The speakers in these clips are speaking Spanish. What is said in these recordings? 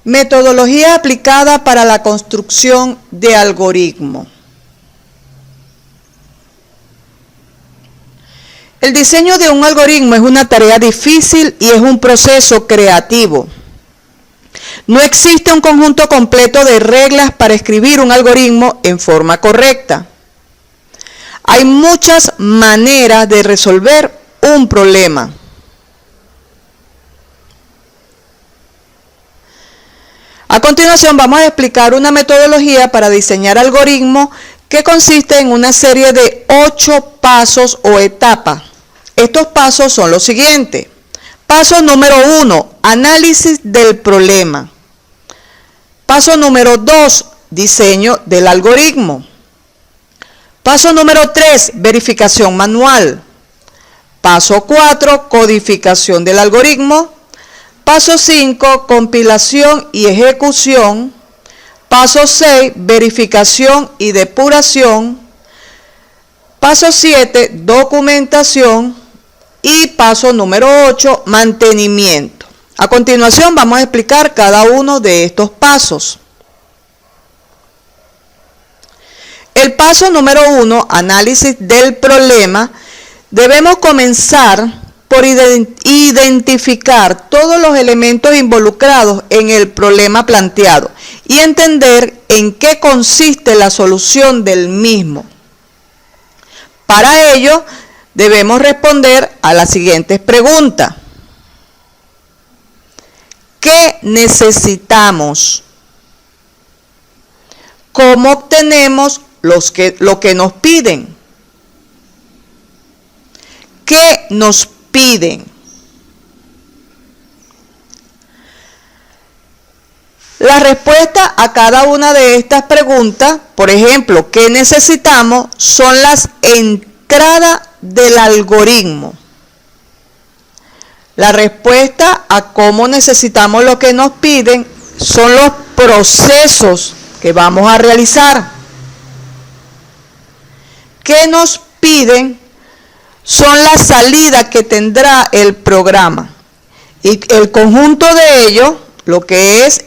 Metodología aplicada para la construcción de algoritmos. El diseño de un algoritmo es una tarea difícil y es un proceso creativo. No existe un conjunto completo de reglas para escribir un algoritmo en forma correcta. Hay muchas maneras de resolver un problema. A continuación vamos a explicar una metodología para diseñar algoritmos que consiste en una serie de 8 pasos o etapas. Estos pasos son los siguientes. Paso número 1, análisis del problema. Paso número 2, diseño del algoritmo. Paso número 3, verificación manual. Paso 4, codificación del algoritmo. Paso 5, compilación y ejecución. Paso 6, verificación y depuración. Paso 7, documentación. Y paso número 8, mantenimiento. A continuación vamos a explicar cada uno de estos pasos. El paso número 1, análisis del problema. Debemos comenzar por identificar todos los elementos involucrados en el problema planteado y entender en qué consiste la solución del mismo. Para ello, debemos responder a las siguientes preguntas. ¿Qué necesitamos? ¿Cómo obtenemos lo que nos piden? ¿Qué nos piden? La respuesta a cada una de estas preguntas, por ejemplo, ¿qué necesitamos?, son las entradas del algoritmo. La respuesta a cómo necesitamos lo que nos piden son los procesos que vamos a realizar. ¿Qué nos piden? Son las salidas que tendrá el programa. Y el conjunto de ellos, lo que es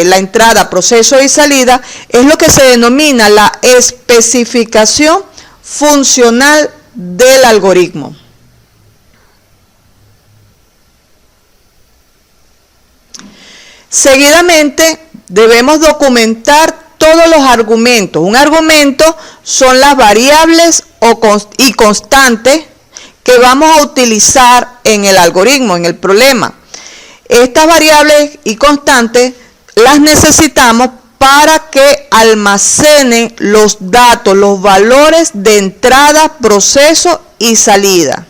la entrada, proceso y salida, es lo que se denomina la especificación funcional del algoritmo. Seguidamente debemos documentar todos los argumentos. Un argumento son las variables y constantes que vamos a utilizar en el algoritmo, en el problema. Estas variables y constantes las necesitamos para que almacenen los datos, los valores de entrada, proceso y salida.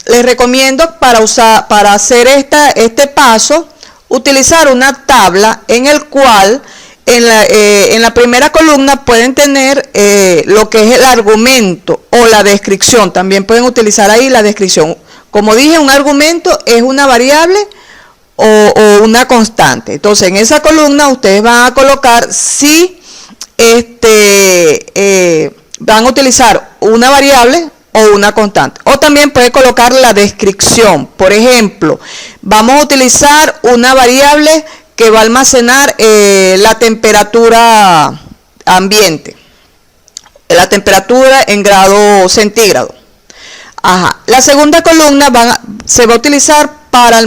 Les recomiendo para hacer este paso, utilizar una tabla en el cual en la primera columna pueden tener lo que es el argumento o la descripción. También pueden utilizar ahí la descripción. Como dije, un argumento es una variable o una constante. Entonces, en esa columna ustedes van a colocar si van a utilizar una variable o una constante. O también puede colocar la descripción. Por ejemplo, vamos a utilizar una variable que va a almacenar la temperatura ambiente, la temperatura en grado centígrado. La segunda columna se va a utilizar para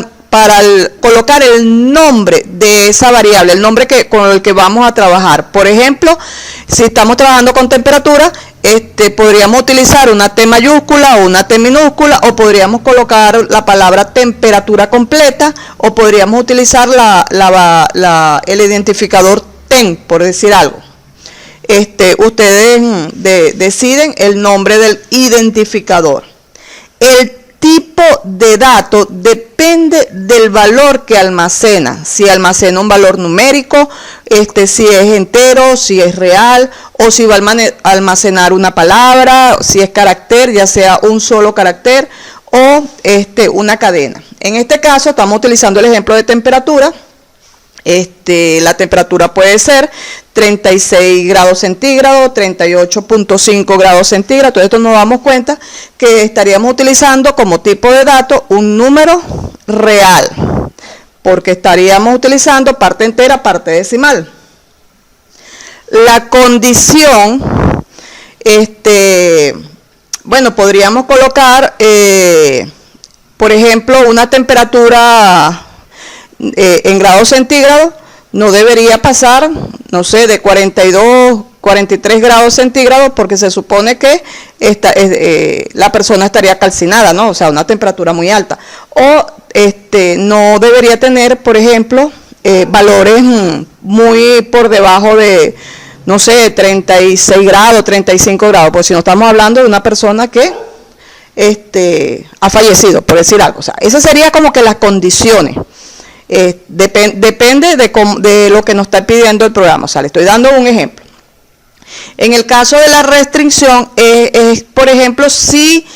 colocar el nombre de esa variable, el nombre con el que vamos a trabajar. Por ejemplo, si estamos trabajando con temperatura, podríamos utilizar una T mayúscula o una T minúscula, o podríamos colocar la palabra temperatura completa, o podríamos utilizar el identificador TEN, por decir algo. Ustedes deciden el nombre del identificador. El tipo de dato depende del valor que almacena. Si almacena un valor numérico, si es entero, si es real, o si va a almacenar una palabra, si es carácter, ya sea un solo carácter o una cadena. En este caso estamos utilizando el ejemplo de temperatura. La temperatura puede ser 36 grados centígrados, 38.5 grados centígrados. Todo esto nos damos cuenta que estaríamos utilizando como tipo de dato un número real, porque estaríamos utilizando parte entera, parte decimal. La condición, bueno, podríamos colocar, por ejemplo, una temperatura en grados centígrados no debería pasar, no sé, de 42, 43 grados centígrados, porque se supone que la persona estaría calcinada, ¿no? O sea, una temperatura muy alta. O no debería tener, por ejemplo, valores muy por debajo de, no sé, 36 grados, 35 grados, porque si no estamos hablando de una persona que ha fallecido, por decir algo. O sea, esas serían como que las condiciones. Depende de lo que nos está pidiendo el programa. O sea, le estoy dando un ejemplo. En el caso de la restricción, por ejemplo, si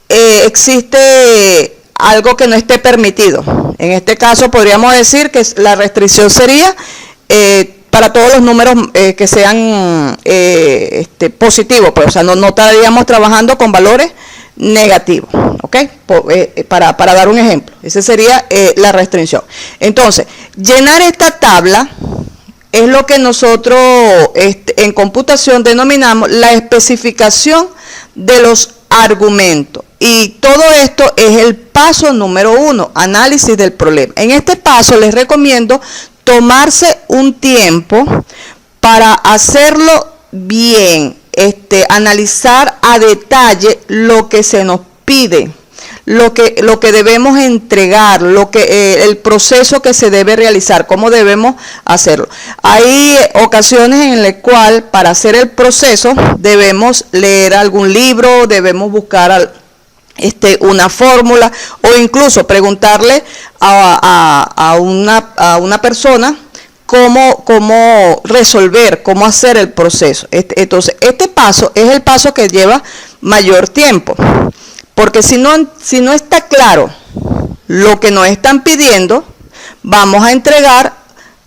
existe algo que no esté permitido. En este caso podríamos decir que la restricción sería para todos los números que sean positivos, pues, o sea, no estaríamos trabajando con valores negativos, ¿ok? Para dar un ejemplo, esa sería la restricción. Entonces, llenar esta tabla es lo que nosotros en computación denominamos la especificación de los argumentos. Y todo esto es el paso número 1, análisis del problema. En este paso les recomiendo tomarse un tiempo para hacerlo bien, analizar a detalle lo que se nos pide, lo que debemos entregar, el proceso que se debe realizar, cómo debemos hacerlo. Hay ocasiones en las cuales para hacer el proceso debemos leer algún libro, debemos buscar una fórmula, o incluso preguntarle a una persona cómo resolver, cómo hacer el proceso. Entonces, este paso es el paso que lleva mayor tiempo, porque si no está claro lo que nos están pidiendo, vamos a entregar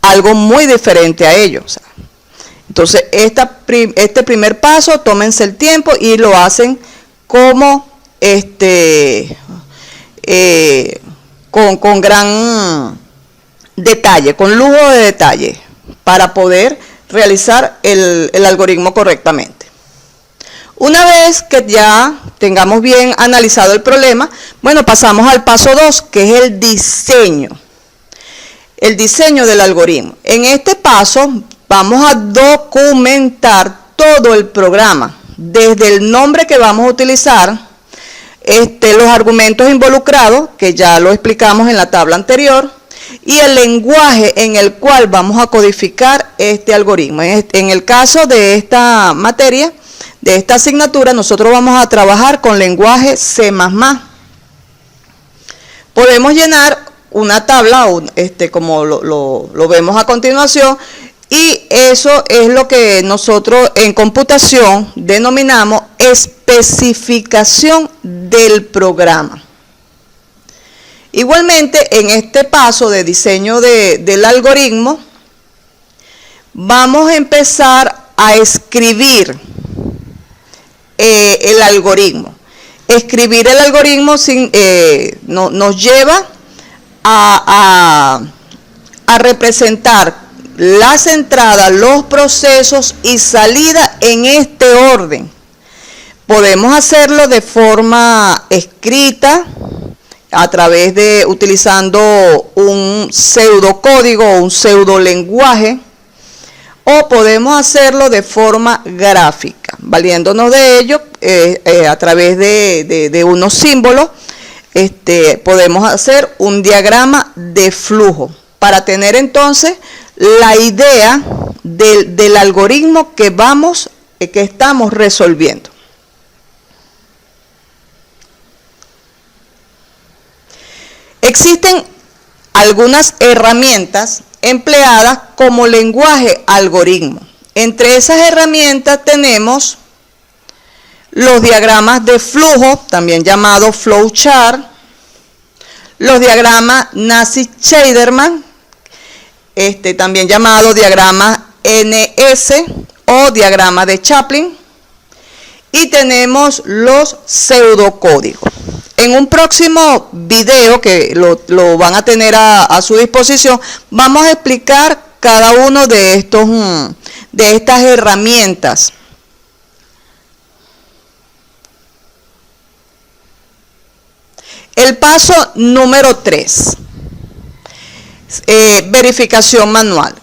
algo muy diferente a ellos. Entonces, este primer paso, tómense el tiempo y lo hacen como con gran detalle, con lujo de detalle, para poder realizar el algoritmo correctamente. Una vez que ya tengamos bien analizado el problema, bueno, pasamos al paso 2, que es el diseño del algoritmo. En este paso vamos a documentar todo el programa, desde el nombre que vamos a utilizar, los argumentos involucrados, que ya lo explicamos en la tabla anterior, y el lenguaje en el cual vamos a codificar este algoritmo. En el caso de esta materia, de esta asignatura, nosotros vamos a trabajar con lenguaje C++. Podemos llenar una tabla, como lo vemos a continuación, y eso es lo que nosotros en computación denominamos especificación del programa. Igualmente, en este paso de diseño del algoritmo, vamos a empezar a escribir el algoritmo. Escribir el algoritmo nos lleva a representar las entradas, los procesos y salida en este orden. Podemos hacerlo de forma escrita, utilizando un pseudocódigo o un pseudolenguaje, o podemos hacerlo de forma gráfica, valiéndonos de ello a través de unos símbolos. Podemos hacer un diagrama de flujo para tener entonces la idea del algoritmo que estamos resolviendo. Existen algunas herramientas empleadas como lenguaje algoritmo. Entre esas herramientas tenemos los diagramas de flujo, también llamados flowchart, los diagramas Nash-Schaderman, también llamado diagrama NS o diagrama de Chaplin. Y tenemos los pseudocódigos. En un próximo video que lo van a tener a su disposición, vamos a explicar cada uno de estas herramientas. El paso número 3, verificación manual.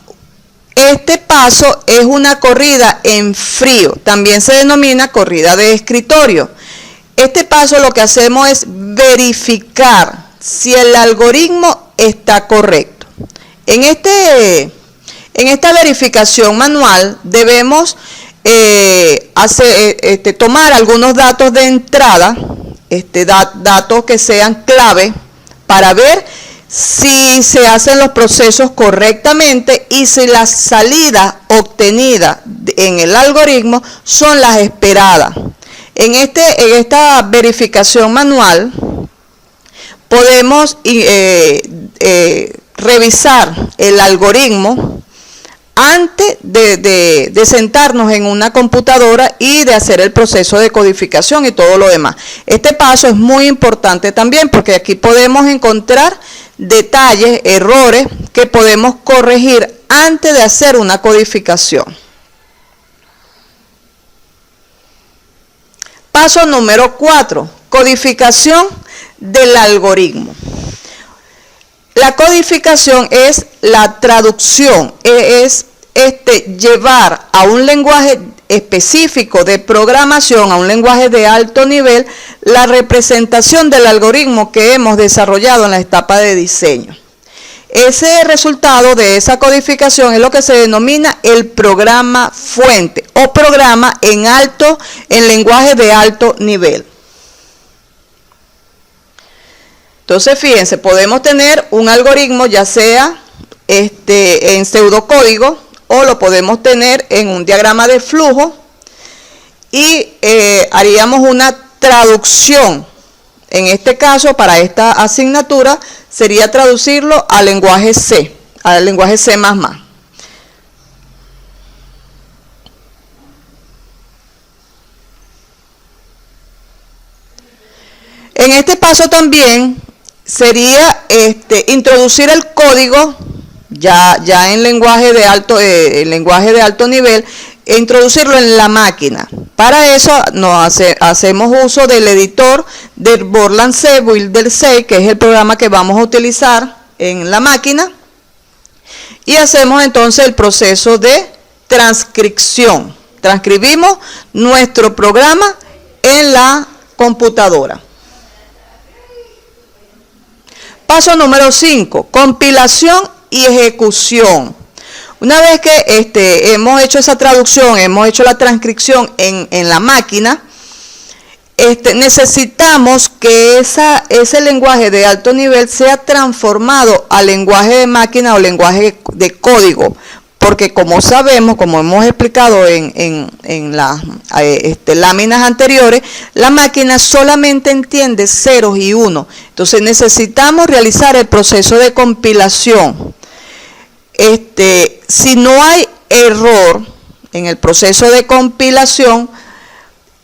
Este paso es una corrida en frío, también se denomina corrida de escritorio. Este paso lo que hacemos es verificar si el algoritmo está correcto. En esta verificación manual debemos tomar algunos datos de entrada, datos que sean clave para ver si se hacen los procesos correctamente y si las salidas obtenidas en el algoritmo son las esperadas. En esta verificación manual podemos revisar el algoritmo antes de sentarnos en una computadora y de hacer el proceso de codificación y todo lo demás. Este paso es muy importante también porque aquí podemos encontrar detalles, errores que podemos corregir antes de hacer una codificación. Paso número 4, codificación del algoritmo. La codificación es la traducción, es llevar a un lenguaje específico de programación, a un lenguaje de alto nivel, la representación del algoritmo que hemos desarrollado en la etapa de diseño. Ese resultado de esa codificación es lo que se denomina el programa fuente o programa en lenguaje de alto nivel. Entonces, fíjense, podemos tener un algoritmo ya sea en pseudocódigo o lo podemos tener en un diagrama de flujo y haríamos una traducción. En este caso, para esta asignatura, sería traducirlo al lenguaje C, al lenguaje C++. En este paso también sería introducir el código ya en lenguaje de alto nivel, e introducirlo en la máquina. Para eso hacemos uso del editor del Borland C, Builder C, que es el programa que vamos a utilizar en la máquina, y hacemos entonces el proceso de transcripción. Transcribimos nuestro programa en la computadora. Paso número 5, compilación y ejecución. Una vez que hemos hecho esa traducción, hemos hecho la transcripción en la máquina, necesitamos que ese lenguaje de alto nivel sea transformado a lenguaje de máquina o lenguaje de código. Porque como sabemos, como hemos explicado en las láminas anteriores, la máquina solamente entiende ceros y unos. Entonces necesitamos realizar el proceso de compilación. Si no hay error en el proceso de compilación,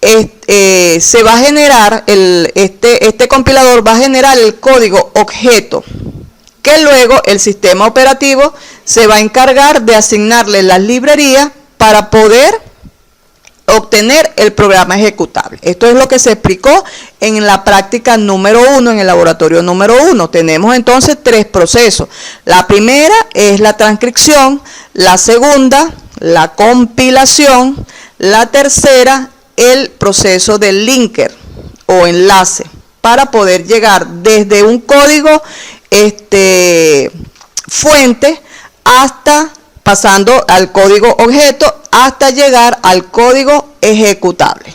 se va a generar, este compilador va a generar el código objeto, que luego el sistema operativo se va a encargar de asignarle las librerías para poder obtener el programa ejecutable. Esto es lo que se explicó en la práctica número 1, en el laboratorio número 1. Tenemos entonces 3 procesos. La primera es la transcripción, la segunda, la compilación, la tercera, el proceso del linker o enlace, para poder llegar desde un código fuente hasta pasando al código objeto hasta llegar al código ejecutable.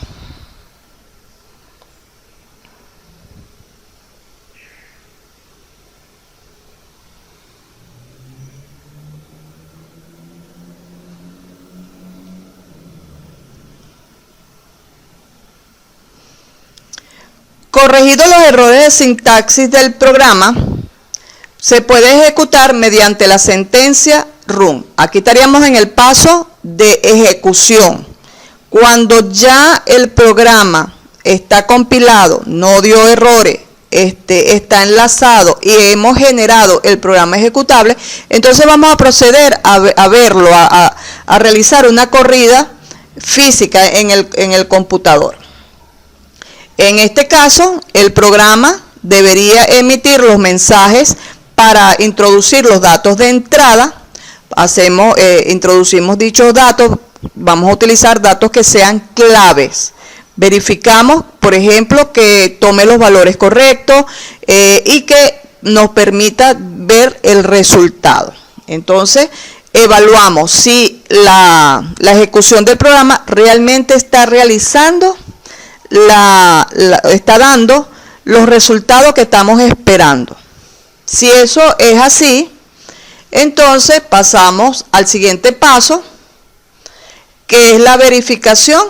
Corregidos los errores de sintaxis del programa, se puede ejecutar mediante la sentencia run. Aquí estaríamos en el paso de ejecución. Cuando ya el programa está compilado, no dio errores, está enlazado y hemos generado el programa ejecutable, entonces vamos a proceder a verlo, a realizar una corrida física en el computador. En este caso, el programa debería emitir los mensajes para introducir los datos de entrada. Introducimos dichos datos, vamos a utilizar datos que sean claves. Verificamos, por ejemplo, que tome los valores correctos y que nos permita ver el resultado. Entonces, evaluamos si la ejecución del programa realmente está realizando, está dando los resultados que estamos esperando. Si eso es así, entonces pasamos al siguiente paso, que es la verificación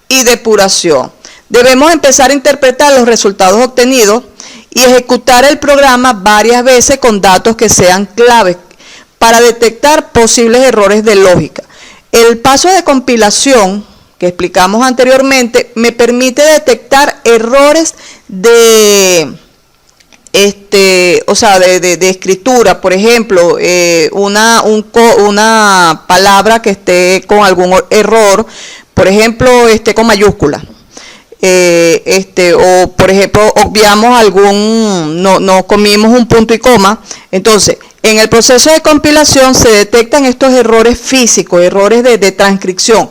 y depuración. Debemos empezar a interpretar los resultados obtenidos y ejecutar el programa varias veces con datos que sean claves para detectar posibles errores de lógica. El paso de compilación que explicamos anteriormente me permite detectar errores de escritura, por ejemplo, una palabra que esté con algún error, por ejemplo, con mayúscula, o por ejemplo, obviamos no comimos un punto y coma. Entonces, en el proceso de compilación se detectan estos errores físicos, errores de transcripción.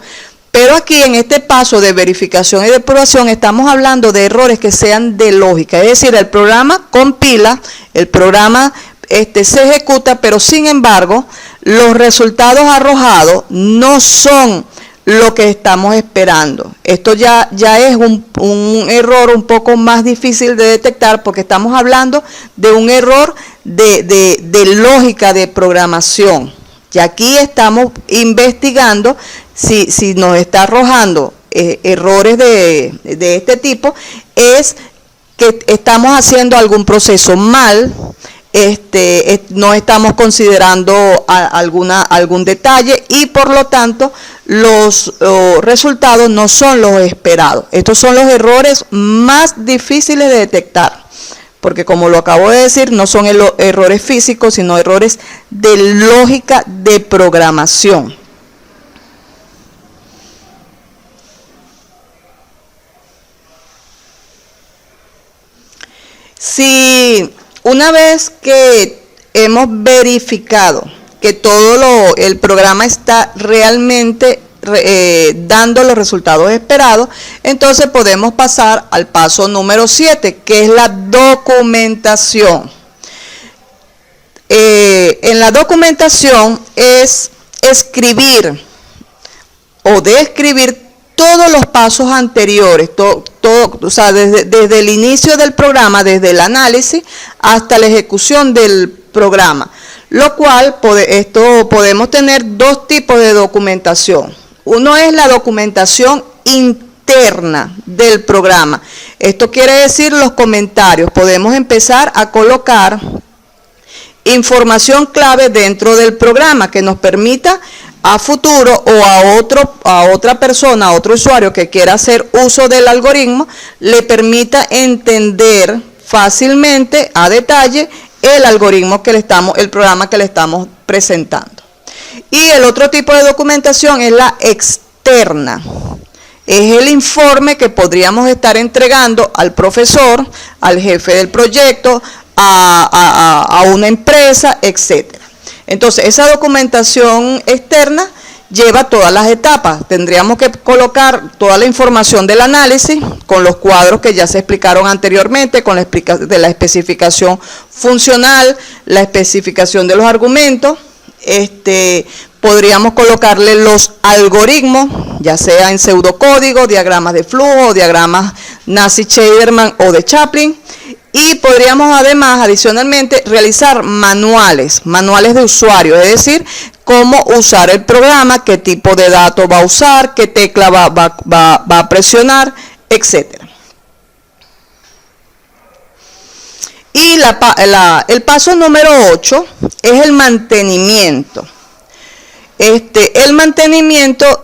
Pero aquí en este paso de verificación y depuración estamos hablando de errores que sean de lógica, es decir, el programa compila, el programa se ejecuta, pero sin embargo los resultados arrojados no son lo que estamos esperando. Esto ya es un error un poco más difícil de detectar porque estamos hablando de un error de lógica de programación. Y aquí estamos investigando si nos está arrojando errores de este tipo, es que estamos haciendo algún proceso mal, no estamos considerando algún detalle y por lo tanto los resultados no son los esperados. Estos son los errores más difíciles de detectar, porque como lo acabo de decir, no son errores físicos, sino errores de lógica de programación. Si una vez que hemos verificado que todo el programa está realmente dando los resultados esperados, entonces podemos pasar al paso número 7, que es la documentación. En la documentación es escribir o describir todos los pasos anteriores, o sea, desde el inicio del programa, desde el análisis hasta la ejecución del programa, lo cual podemos tener dos tipos de documentación. Uno es la documentación interna del programa. Esto quiere decir los comentarios. Podemos empezar a colocar información clave dentro del programa que nos permita a futuro o a otra persona, a otro usuario que quiera hacer uso del algoritmo, le permita entender fácilmente, a detalle, el programa que le estamos presentando. Y el otro tipo de documentación es la externa. Es el informe que podríamos estar entregando al profesor, al jefe del proyecto, a una empresa, etcétera. Entonces, esa documentación externa lleva todas las etapas. Tendríamos que colocar toda la información del análisis con los cuadros que ya se explicaron anteriormente, con la especificación funcional, la especificación de los argumentos. Podríamos colocarle los algoritmos, ya sea en pseudocódigo, diagramas de flujo, diagramas Nash-Chaiderman o de Chaplin. Y podríamos además, adicionalmente, realizar manuales de usuario, es decir, cómo usar el programa, qué tipo de datos va a usar, qué tecla va a presionar, etc. Y Y el paso número 8 es el mantenimiento. El mantenimiento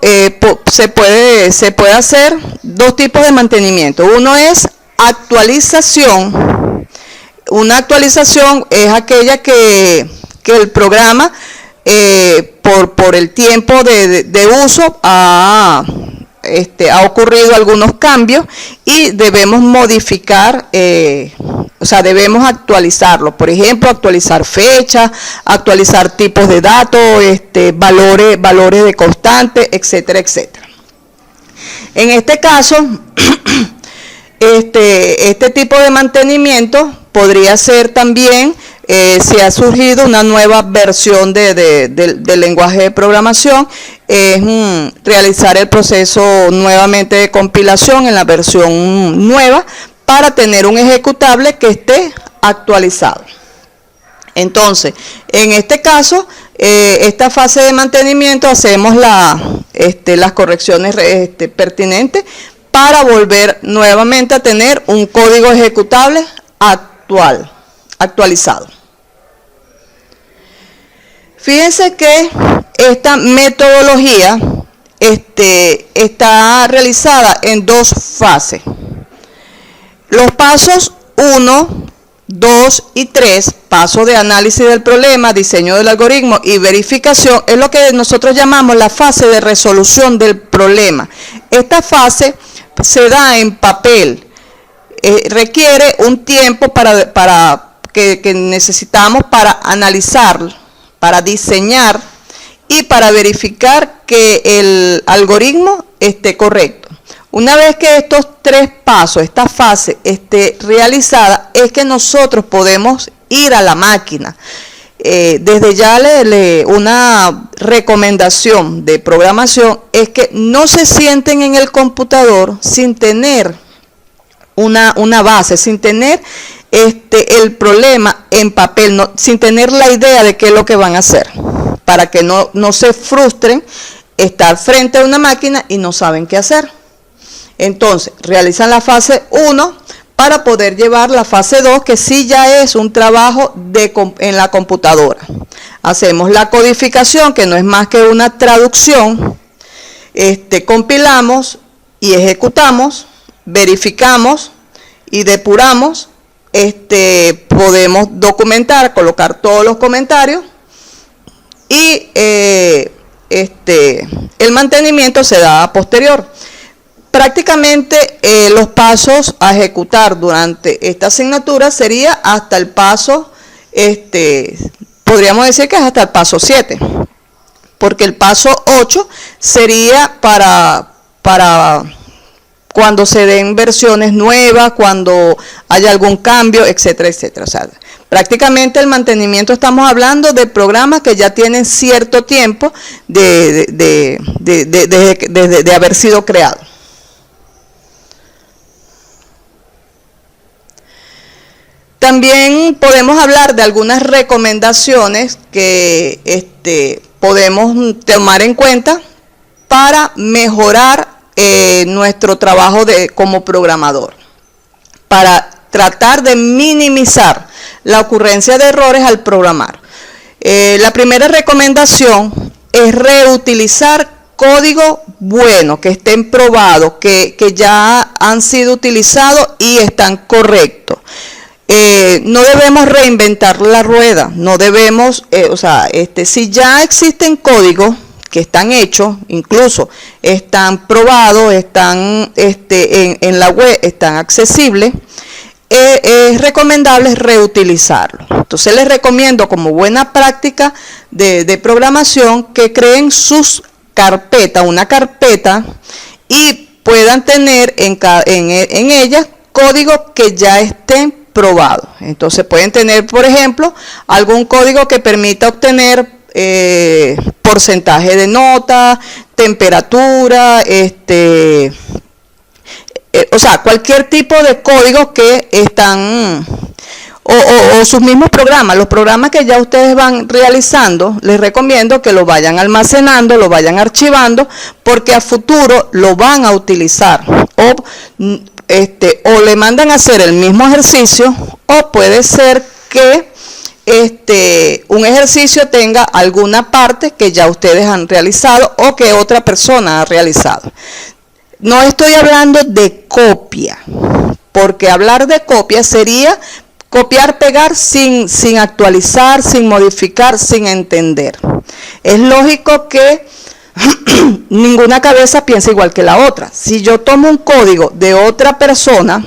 se puede hacer dos tipos de mantenimiento. Uno es actualización. Una actualización es aquella que el programa por el tiempo de uso ha ocurrido algunos cambios y debemos modificar, debemos actualizarlo. Por ejemplo, actualizar fechas, actualizar tipos de datos, valores de constante, etcétera, etcétera. En este caso, este tipo de mantenimiento podría ser también si ha surgido una nueva versión del lenguaje de programación, es realizar el proceso nuevamente de compilación en la versión nueva para tener un ejecutable que esté actualizado. Entonces, en este caso, esta fase de mantenimiento hacemos las correcciones pertinentes para volver nuevamente a tener un código ejecutable actualizado. Fíjense que esta metodología está realizada en dos fases. Los pasos 1, 2 y 3, paso de análisis del problema, diseño del algoritmo y verificación, es lo que nosotros llamamos la fase de resolución del problema. Esta fase se da en papel, requiere un tiempo que necesitamos para analizar, para diseñar y para verificar que el algoritmo esté correcto. Una vez que estos tres pasos, esta fase esté realizada, es que nosotros podemos ir a la máquina. Desde ya una recomendación de programación es que no se sienten en el computador sin tener una base, sin tener el problema en papel, sin tener la idea de qué es lo que van a hacer, para que no se frustren estar frente a una máquina y no saben qué hacer. Entonces, realizan la fase 1 para poder llevar la fase 2, que sí ya es un trabajo en la computadora. Hacemos la codificación, que no es más que una traducción, compilamos y ejecutamos, verificamos y depuramos, podemos documentar, colocar todos los comentarios y el mantenimiento se da a posterior. Prácticamente los pasos a ejecutar durante esta asignatura sería hasta el paso, podríamos decir que es hasta el paso 7, porque el paso 8 sería para cuando se den versiones nuevas, cuando haya algún cambio, etcétera, etcétera. O sea, prácticamente el mantenimiento, estamos hablando de programas que ya tienen cierto tiempo de haber sido creados. También podemos hablar de algunas recomendaciones que podemos tomar en cuenta para mejorar nuestro trabajo como programador, para tratar de minimizar la ocurrencia de errores al programar. La primera recomendación es reutilizar código bueno, que estén probados, que ya han sido utilizados y están correctos. No debemos reinventar la rueda, no debemos, si ya existen códigos que están hechos, incluso están probados, están en la web, están accesibles, es recomendable reutilizarlos. Entonces les recomiendo como buena práctica de programación que creen sus carpetas, una carpeta, y puedan tener en ellas códigos que ya estén probados. Entonces pueden tener, por ejemplo, algún código que permita obtener porcentaje de nota, temperatura, cualquier tipo de código que están, o sus mismos programas, los programas que ya ustedes van realizando, les recomiendo que lo vayan almacenando, lo vayan archivando, porque a futuro lo van a utilizar, o o le mandan a hacer el mismo ejercicio, o puede ser que un ejercicio tenga alguna parte que ya ustedes han realizado o que otra persona ha realizado. No estoy hablando de copia, porque hablar de copia sería copiar, pegar sin actualizar, sin modificar, sin entender. Es lógico que ninguna cabeza piensa igual que la otra. Si yo tomo un código de otra persona,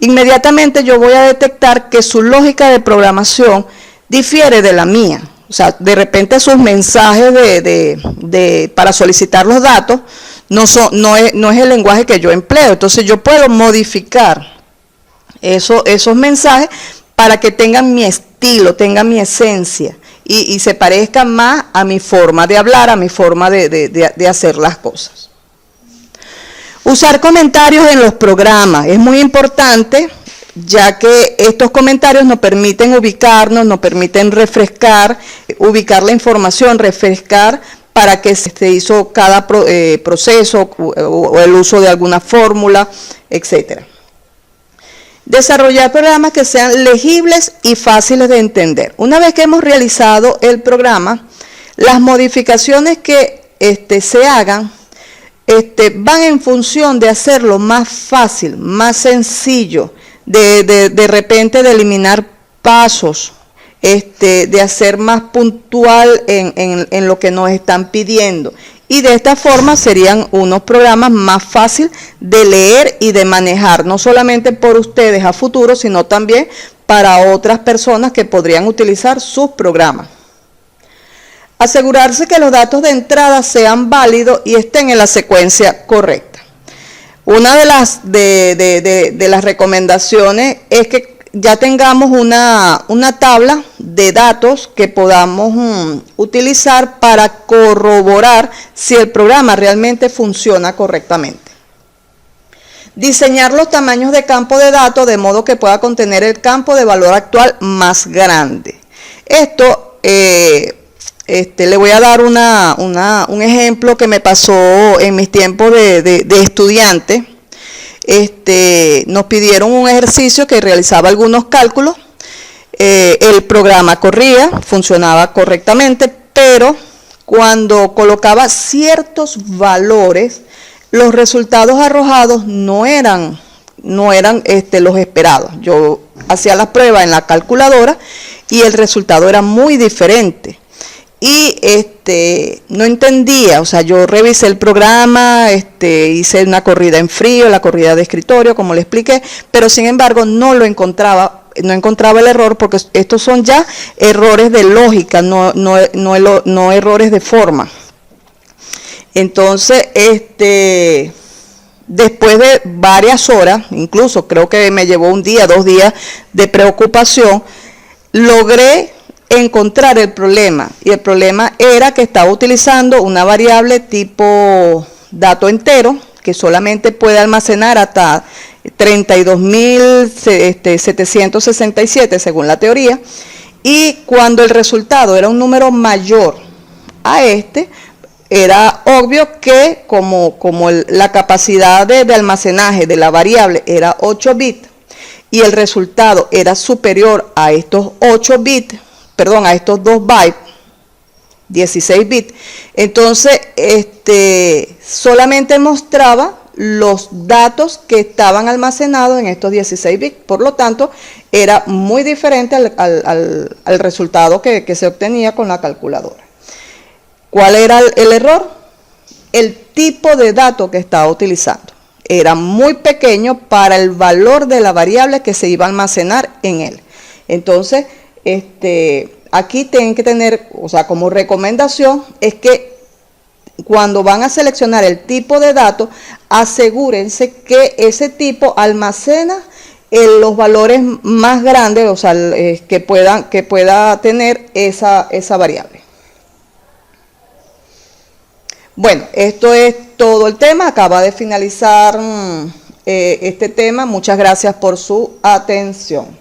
inmediatamente yo voy a detectar que su lógica de programación difiere de la mía. O sea, de repente sus mensajes para solicitar los datos no es el lenguaje que yo empleo. Entonces yo puedo modificar esos mensajes para que tengan mi estilo, tengan mi esencia y se parezcan más a mi forma de hablar, a mi forma de hacer las cosas. Usar comentarios en los programas es muy importante, ya que estos comentarios nos permiten ubicarnos, nos permiten refrescar, ubicar la información, refrescar para qué se hizo cada proceso o el uso de alguna fórmula, etc. Desarrollar programas que sean legibles y fáciles de entender. Una vez que hemos realizado el programa, las modificaciones que se hagan van en función de hacerlo más fácil, más sencillo, de repente de eliminar pasos, de hacer más puntual en lo que nos están pidiendo. Y de esta forma serían unos programas más fáciles de leer y de manejar, no solamente por ustedes a futuro, sino también para otras personas que podrían utilizar sus programas. Asegurarse que los datos de entrada sean válidos y estén en la secuencia correcta. Una de las recomendaciones es que ya tengamos una tabla de datos que podamos utilizar para corroborar si el programa realmente funciona correctamente. Diseñar los tamaños de campo de datos de modo que pueda contener el campo de valor actual más grande. Esto le voy a dar un ejemplo que me pasó en mis tiempos de estudiante. Nos pidieron un ejercicio que realizaba algunos cálculos, el programa corría, funcionaba correctamente, pero cuando colocaba ciertos valores, los resultados arrojados no eran los esperados. Yo hacía las pruebas en la calculadora y el resultado era muy diferente. Y no entendía, o sea, yo revisé el programa, hice una corrida en frío, la corrida de escritorio, como le expliqué, pero sin embargo no encontraba el error, porque estos son ya errores de lógica, no errores de forma. Entonces, después de varias horas, incluso creo que me llevó 1 día, 2 días de preocupación, logré encontrar el problema, y el problema era que estaba utilizando una variable tipo dato entero que solamente puede almacenar hasta 32.767 según la teoría, y cuando el resultado era un número mayor a era obvio que como la capacidad de almacenaje de la variable era 8 bits y el resultado era superior a estos 8 bits, perdón, a estos 2 bytes, 16 bits, entonces solamente mostraba los datos que estaban almacenados en estos 16 bits, por lo tanto era muy diferente al resultado que se obtenía con la calculadora. ¿Cuál era el error? El tipo de dato que estaba utilizando era muy pequeño para el valor de la variable que se iba a almacenar en él. Entonces, aquí tienen que tener, o sea, como recomendación, es que cuando van a seleccionar el tipo de datos, asegúrense que ese tipo almacena los valores más grandes, o sea, que pueda tener esa variable. Bueno, esto es todo el tema. Acaba de finalizar este tema. Muchas gracias por su atención.